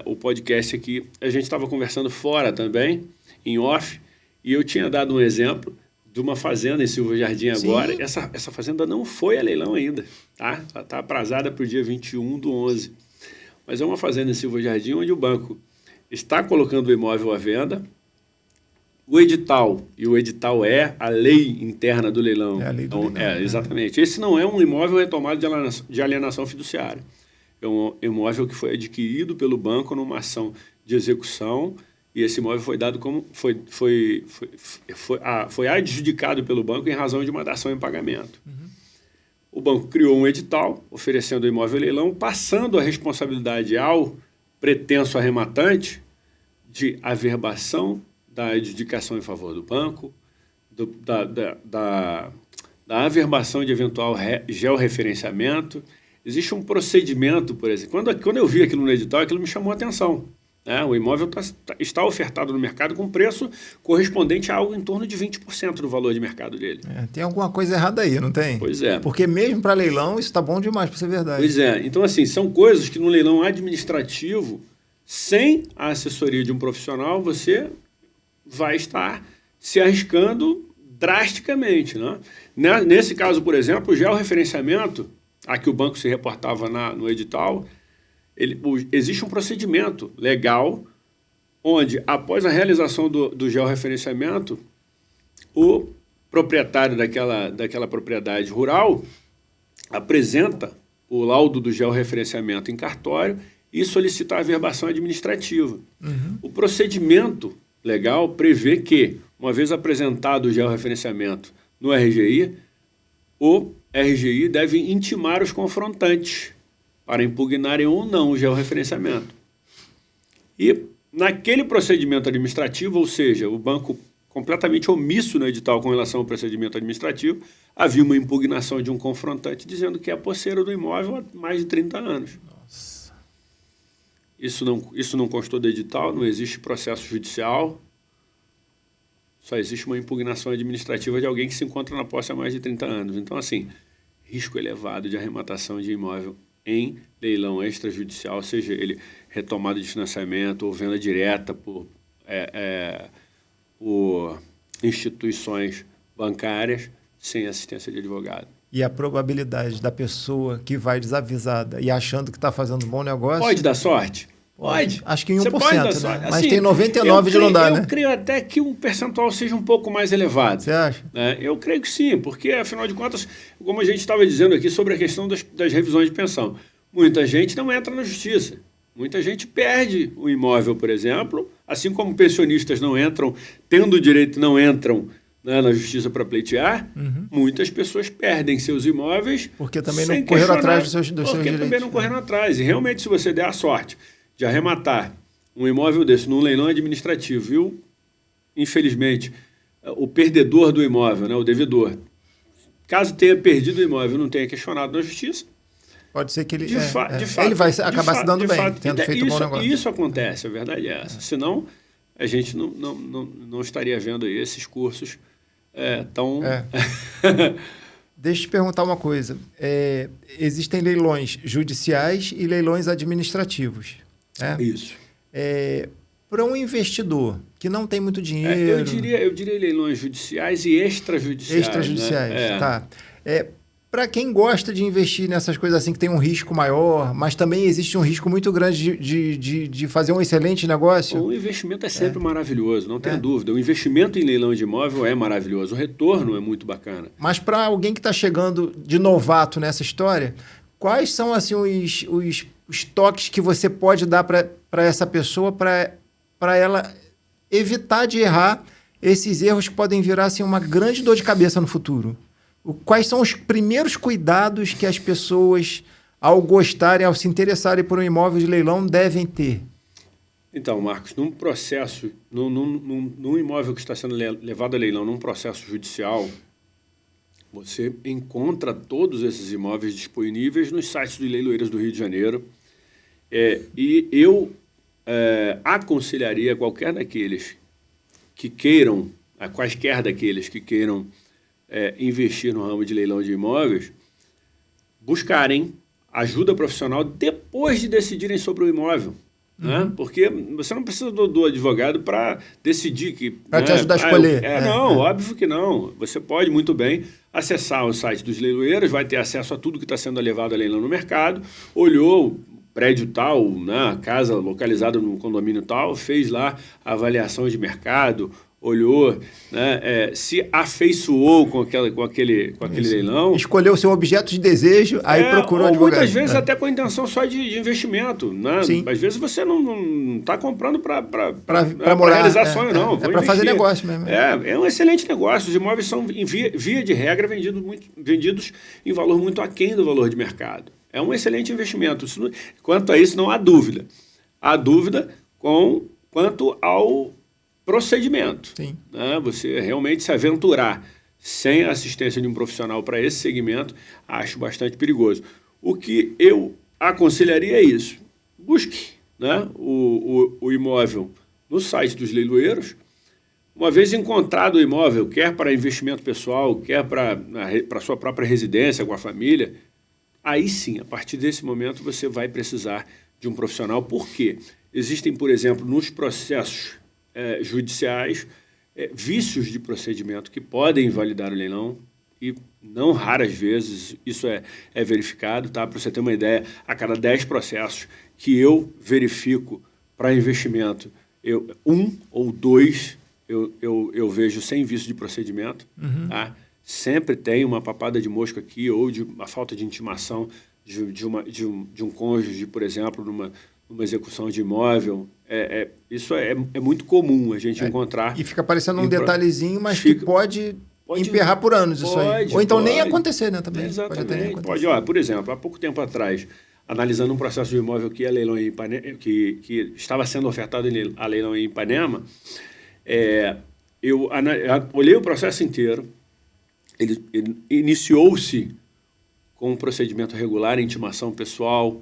o podcast aqui, a gente estava conversando fora também, em off, e eu tinha dado um exemplo de uma fazenda em Silva Jardim agora. Essa fazenda não foi a leilão ainda, tá? Ela está aprazada para o dia 21/11. Mas é uma fazenda em Silva Jardim onde o banco está colocando o imóvel à venda. O edital é a lei interna do leilão. É a lei do leilão. Exatamente. Esse não é um imóvel retomado de alienação fiduciária. É um imóvel que foi adquirido pelo banco numa ação de execução e esse imóvel foi dado como foi adjudicado pelo banco em razão de uma dação em pagamento. O banco criou um edital oferecendo o imóvel leilão, passando a responsabilidade ao pretenso arrematante de averbação da adjudicação em favor do banco, da averbação de eventual georreferenciamento. Existe um procedimento, por exemplo. Quando eu vi aquilo no edital, aquilo me chamou a atenção. O imóvel está ofertado no mercado com preço correspondente a algo em torno de 20% do valor de mercado dele. Tem alguma coisa errada aí, não tem? Pois é. Porque mesmo para leilão, isso está bom demais para ser verdade. Pois é. Então, assim, são coisas que no leilão administrativo, sem a assessoria de um profissional, você vai estar se arriscando drasticamente, né? Nesse caso, por exemplo, o georreferenciamento, a que o banco se reportava no edital, existe um procedimento legal onde, após a realização do georreferenciamento, o proprietário daquela propriedade rural apresenta o laudo do georreferenciamento em cartório e solicita a averbação administrativa. O procedimento legal prevê que, uma vez apresentado o georreferenciamento no RGI, o RGI deve intimar os confrontantes para impugnarem ou não o georreferenciamento. E naquele procedimento administrativo, ou seja, o banco completamente omisso no edital com relação ao procedimento administrativo, havia uma impugnação de um confrontante dizendo que é posseiro do imóvel há mais de 30 anos. Nossa. Isso não constou do edital, não existe processo judicial, só existe uma impugnação administrativa de alguém que se encontra na posse há mais de 30 anos. Então, assim, risco elevado de arrematação de imóvel em leilão extrajudicial, seja ele retomada de financiamento ou venda direta por instituições bancárias sem assistência de advogado. E a probabilidade da pessoa que vai desavisada e achando que está fazendo um bom negócio... Pode dar sorte? Pode. Acho que em 1%, Você pode dar né? sorte. Mas Assim, tem 99% de não dar, né? Eu creio até que um percentual seja um pouco mais elevado. Você acha? Eu creio que sim, porque, afinal de contas, como a gente estava dizendo aqui sobre a questão das revisões de pensão, muita gente não entra na justiça. Muita gente perde o imóvel, por exemplo, assim como pensionistas não entram, tendo direito, não entram, né, na justiça para pleitear, muitas pessoas perdem seus imóveis. Porque também não correram atrás dos seus direitos. Porque também não correram atrás. E realmente, se você der a sorte de arrematar um imóvel desse num leilão administrativo, viu? Infelizmente, o perdedor do imóvel, né, o devedor, caso tenha perdido o imóvel e não tenha questionado na justiça, pode ser que ele... de fato, ele vai acabar se dando bem, tendo feito um bom isso, negócio. Isso acontece, a verdade é essa. Senão, a gente não estaria vendo aí esses cursos tão... Deixa eu te perguntar uma coisa. Existem leilões judiciais e leilões administrativos. Isso. Para um investidor que não tem muito dinheiro... Eu diria leilões judiciais e extrajudiciais. Extrajudiciais, né? tá. para quem gosta de investir nessas coisas assim que tem um risco maior, mas também existe um risco muito grande de fazer um excelente negócio. O investimento é sempre maravilhoso, não tenha dúvida. O investimento em leilão de imóvel é maravilhoso, o retorno é muito bacana. Mas para alguém que está chegando de novato nessa história, quais são assim os toques que você pode dar para essa pessoa para ela evitar de errar esses erros que podem virar assim, uma grande dor de cabeça no futuro? Quais são os primeiros cuidados que as pessoas, ao gostarem, ao se interessarem por um imóvel de leilão, devem ter? Então, Marcos, num processo, num imóvel que está sendo levado a leilão, num processo judicial, você encontra todos esses imóveis disponíveis nos sites de leiloeiras do Rio de Janeiro. E eu aconselharia qualquer daqueles que queiram, quaisquer daqueles que queiram investir no ramo de leilão de imóveis, buscarem ajuda profissional depois de decidirem sobre o imóvel. Né? Porque você não precisa do advogado para decidir que... Para te ajudar a escolher. Não, óbvio que não. Você pode muito bem acessar o site dos leiloeiros, vai ter acesso a tudo que está sendo levado a leilão no mercado, olhou prédio tal, né, casa localizada no condomínio tal, fez lá a avaliação de mercado, olhou, né, se afeiçoou com aquele leilão. Escolheu o seu objeto de desejo, aí procurou um advogado. Muitas vezes até com a intenção só de investimento. Né? Às vezes você não está comprando para realizar sonho, não. É para fazer negócio mesmo. É um excelente negócio. Os imóveis são, via de regra, vendidos em valor muito aquém do valor de mercado. É um excelente investimento. Quanto a isso, não há dúvida. Há dúvida quanto ao procedimento. Né? Você realmente se aventurar sem a assistência de um profissional para esse segmento, acho bastante perigoso. O que eu aconselharia é isso. Busque, né, o imóvel no site dos leiloeiros. Uma vez encontrado o imóvel, quer para investimento pessoal, quer para sua própria residência com a família, aí sim, a partir desse momento, você vai precisar de um profissional. Por quê? Existem, por exemplo, nos processos judiciais, vícios de procedimento que podem invalidar o leilão e não raras vezes isso é verificado. Tá? Para você ter uma ideia, a cada 10 processos que eu verifico para investimento, um ou dois eu vejo sem vício de procedimento. Tá? Sempre tem uma papada de mosca aqui ou de uma falta de intimação de um cônjuge, por exemplo, numa execução de imóvel. Isso é muito comum a gente encontrar. E fica parecendo um detalhezinho, mas que pode emperrar por anos isso aí. Ou então nem acontecer, né? Também. Exatamente. Pode. Por exemplo, há pouco tempo atrás, analisando um processo de imóvel que que estava sendo ofertado a leilão em Ipanema, eu olhei o processo inteiro. Ele iniciou-se com um procedimento regular, intimação pessoal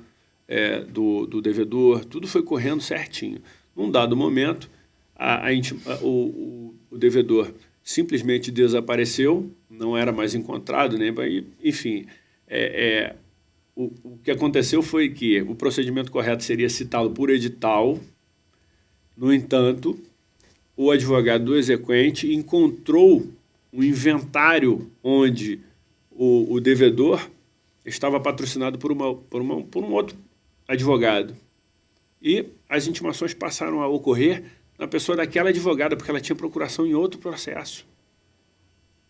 do devedor, tudo foi correndo certinho. Num dado momento, o devedor simplesmente desapareceu, não era mais encontrado, né? Enfim, o que aconteceu foi que o procedimento correto seria citá-lo por edital. No entanto, o advogado do exequente encontrou um inventário onde o devedor estava patrocinado por um outro advogado. E as intimações passaram a ocorrer na pessoa daquela advogada, porque ela tinha procuração em outro processo.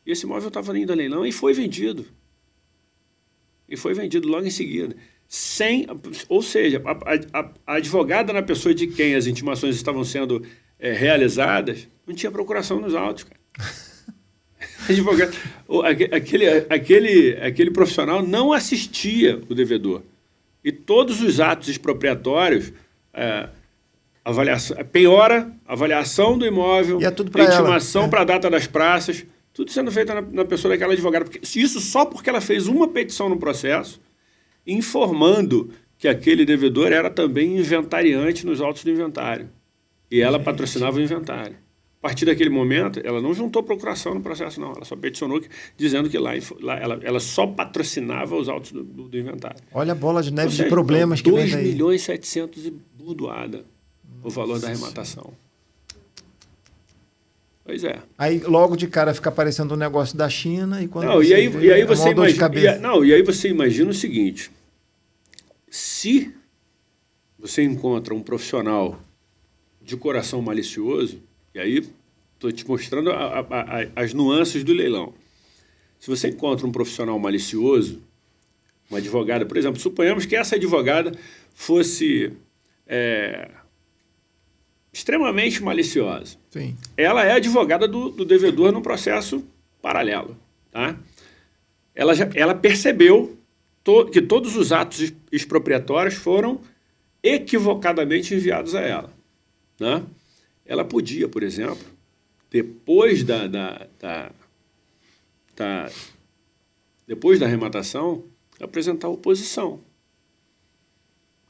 E esse imóvel estava indo a leilão e foi vendido. E foi vendido logo em seguida. Ou seja, a advogada na pessoa de quem as intimações estavam sendo realizadas não tinha procuração nos autos, cara. Advogado, aquele profissional não assistia o devedor. E todos os atos expropriatórios, penhora, avaliação do imóvel, intimação para a data das praças, tudo sendo feito na pessoa daquela advogada. Isso só porque ela fez uma petição no processo, informando que aquele devedor era também inventariante nos autos do inventário. E ela patrocinava o inventário. A partir daquele momento, ela não juntou procuração no processo, não. Ela só peticionou dizendo que lá ela só patrocinava os autos do inventário. Olha a bola de neve de problemas que vem daí. 2.700.000 e burdoada o valor da arrematação. Pois é. Aí logo de cara fica aparecendo um negócio da China e quando Não, e aí você imagina, e aí você imagina o seguinte: se você encontra um profissional de coração malicioso, e aí estou te mostrando as nuances do leilão. Se você encontra um profissional malicioso, uma advogada, por exemplo, suponhamos que essa advogada fosse extremamente maliciosa. Sim. Ela é advogada do devedor num processo paralelo. Tá? Ela percebeu que todos os atos expropriatórios foram equivocadamente enviados a ela. Né? Ela podia, por exemplo, depois depois da arrematação, apresentar oposição,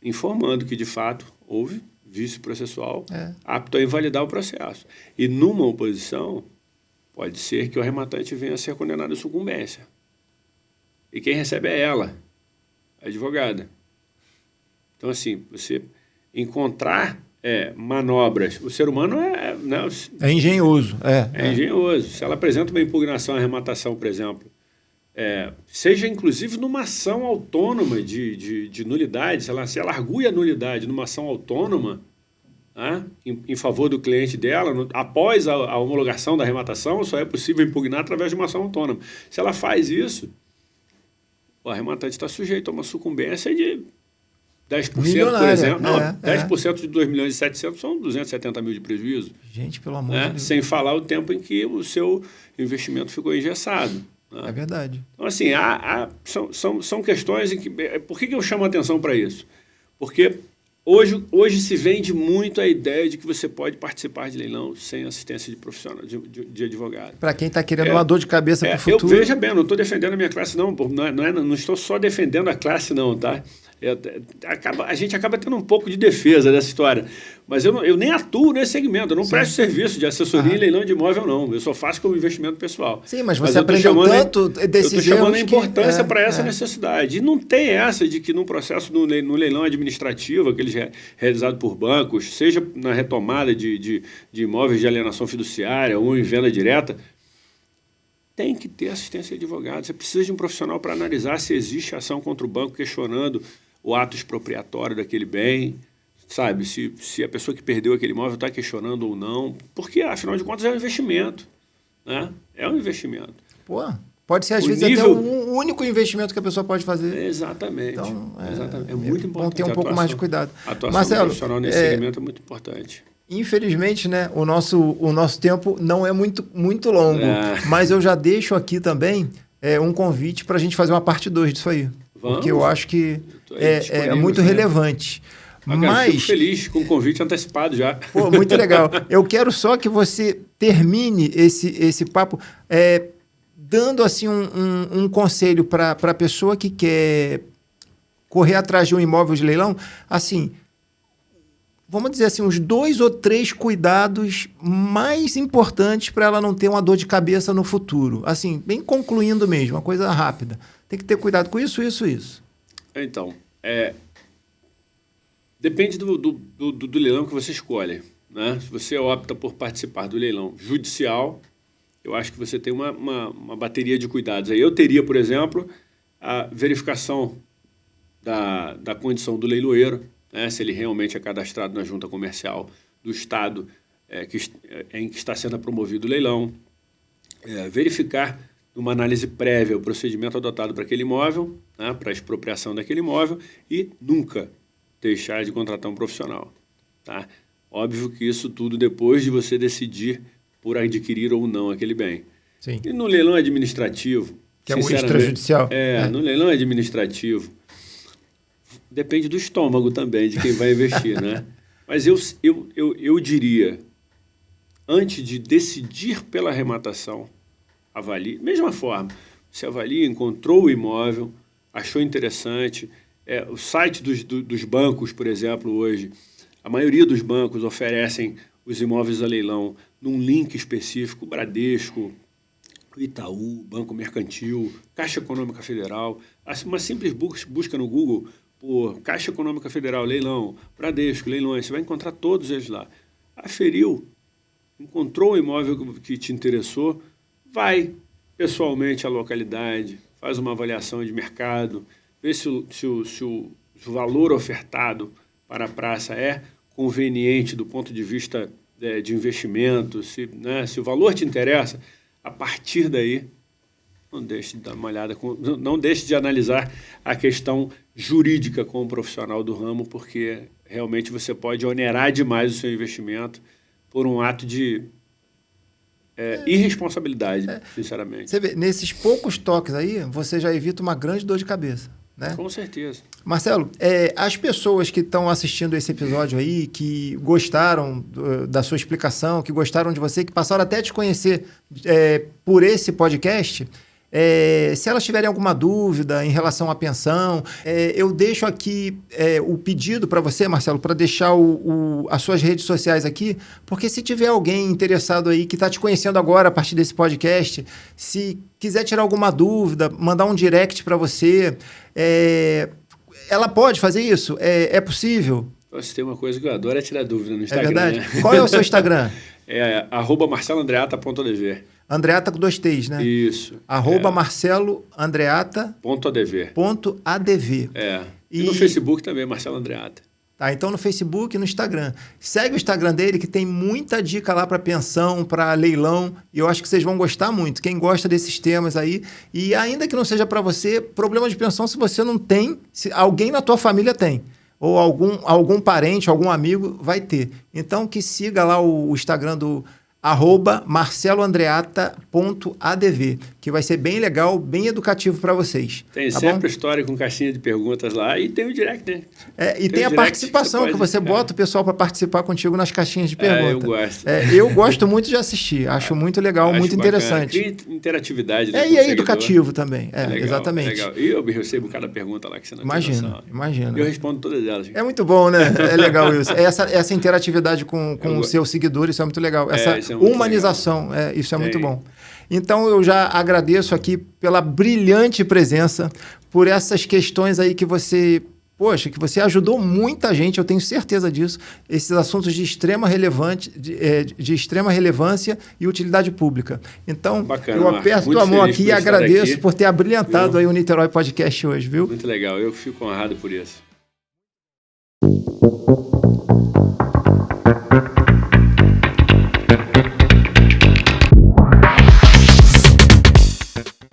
informando que, de fato, houve vício processual apto a invalidar o processo. E, numa oposição, pode ser que o arrematante venha a ser condenado à sucumbência. E quem recebe é ela, a advogada. Então, assim, você encontrar manobras. O ser humano é engenhoso. É engenhoso. Se ela apresenta uma impugnação à arrematação, por exemplo, seja inclusive numa ação autônoma de nulidade, se ela argui a nulidade numa ação autônoma, né, em favor do cliente dela, após a homologação da arrematação, só é possível impugnar através de uma ação autônoma. Se ela faz isso, o arrematante está sujeito a uma sucumbência de 10%, milionária, por exemplo. Não, 10% de 2 milhões e 700 são 270 mil de prejuízo. Gente, pelo amor de Deus. Sem falar o tempo em que o seu investimento ficou engessado. É verdade. Então, assim, são questões em que... Por que eu chamo a atenção para isso? Porque hoje se vende muito a ideia de que você pode participar de leilão sem assistência de profissional, de advogado. Para quem está querendo uma dor de cabeça para o futuro... Veja bem, não estou defendendo a minha classe, não. Não estou só defendendo a classe, não, tá? A gente acaba tendo um pouco de defesa dessa história. Mas eu nem atuo nesse segmento. Eu não presto serviço de assessoria em leilão de imóvel, não. Eu só faço como investimento pessoal. Sim, mas você aprendeu tanto desses erros. Eu estou chamando a importância para essa necessidade. E não tem essa de que num processo, no leilão administrativo, aquele realizado por bancos, seja na retomada de imóveis de alienação fiduciária ou em venda direta, tem que ter assistência de advogado. Você precisa de um profissional para analisar se existe ação contra o banco questionando o ato expropriatório daquele bem, sabe? Se a pessoa que perdeu aquele imóvel está questionando ou não. Porque, afinal de contas, é um investimento. Né? É um investimento. Pô, pode ser, às vezes, até o único investimento que a pessoa pode fazer. Exatamente. Então, é muito importante. Bom ter um pouco mais de cuidado. A atuação Marcelo, profissional nesse segmento é muito importante. Infelizmente, né, o nosso tempo não é muito longo, mas eu já deixo aqui também um convite para a gente fazer uma parte 2 disso aí. Vamos. Porque eu acho que é muito relevante. Mas fico feliz com o convite antecipado já. Pô, muito legal. Eu quero só que você termine esse papo dando assim um conselho para a pessoa que quer correr atrás de um imóvel de leilão, assim... Vamos dizer assim, uns 2 ou 3 cuidados mais importantes para ela não ter uma dor de cabeça no futuro. Assim, bem concluindo mesmo, uma coisa rápida. Tem que ter cuidado com isso. Então, depende do leilão que você escolhe. Né? Se você opta por participar do leilão judicial, eu acho que você tem uma bateria de cuidados. Aí eu teria, por exemplo, a verificação da condição do leiloeiro, se ele realmente é cadastrado na junta comercial do Estado em que está sendo promovido o leilão, verificar numa análise prévia o procedimento adotado para aquele imóvel, para a expropriação daquele imóvel e nunca deixar de contratar um profissional. Tá? Óbvio que isso tudo depois de você decidir por adquirir ou não aquele bem. Sim. E no leilão administrativo... Que é o extrajudicial. No leilão administrativo... Depende do estômago também de quem vai investir, né? Mas eu diria, antes de decidir pela arrematação, avalie. Mesma forma, você avalia, encontrou o imóvel, achou interessante. O site dos bancos, por exemplo, hoje, a maioria dos bancos oferecem os imóveis a leilão num link específico, Bradesco, Itaú, Banco Mercantil, Caixa Econômica Federal. Uma simples busca no Google... por Caixa Econômica Federal, leilão, Bradesco, leilões, você vai encontrar todos eles lá. Aferiu, encontrou o imóvel que te interessou, vai pessoalmente à localidade, faz uma avaliação de mercado, vê se o valor ofertado para a praça é conveniente do ponto de vista de investimento, se o valor te interessa, a partir daí, não deixe de dar uma olhada, não deixe de analisar a questão jurídica com o profissional do ramo, porque realmente você pode onerar demais o seu investimento por um ato de irresponsabilidade, sinceramente. Você vê, nesses poucos toques aí, você já evita uma grande dor de cabeça, né? Com certeza. Marcelo, as pessoas que estão assistindo esse episódio aí, que gostaram da sua explicação, que gostaram de você, que passaram até a te conhecer por esse podcast, se elas tiverem alguma dúvida em relação à pensão, eu deixo aqui o pedido para você, Marcelo, para deixar as suas redes sociais aqui, porque se tiver alguém interessado aí que está te conhecendo agora a partir desse podcast, se quiser tirar alguma dúvida, mandar um direct para você, ela pode fazer isso? É possível? Se tem uma coisa que eu adoro é tirar dúvida no Instagram. É verdade? Né? Qual é o seu Instagram? @marceloandreata.adv. Andreata com 2 T's, né? Isso. @marceloandreata.adv. E no Facebook também, Marcelo Andreata. Tá, então no Facebook e no Instagram. Segue o Instagram dele, que tem muita dica lá para pensão, para leilão, e eu acho que vocês vão gostar muito. Quem gosta desses temas aí, e ainda que não seja para você, problema de pensão, se você não tem, se alguém na tua família tem, ou algum parente, algum amigo vai ter. Então que siga lá o Instagram do @marceloandreata.adv, que vai ser bem legal, bem educativo para vocês. Tem sempre história com caixinha de perguntas lá e tem o direct, né? E tem a participação, que você bota o pessoal para participar contigo nas caixinhas de perguntas. Eu gosto. Eu gosto muito de assistir, acho muito legal, muito bacana, interessante. Cria interatividade, né? E é educativo também, legal, exatamente. Legal. E eu recebo cada pergunta lá que você não tem noção. Imagina. Eu respondo todas elas. É muito bom, né? É legal isso. Essa interatividade com os seus seguidores, isso é muito legal. Essa humanização, isso é muito bom. Então, eu já agradeço aqui pela brilhante presença, por essas questões aí que você ajudou muita gente, eu tenho certeza disso, esses assuntos de extrema relevância e utilidade pública. Então, bacana, eu aperto a mão aqui e agradeço por ter abrilhantado aí o Niterói Podcast hoje, viu? Muito legal, eu fico honrado por isso.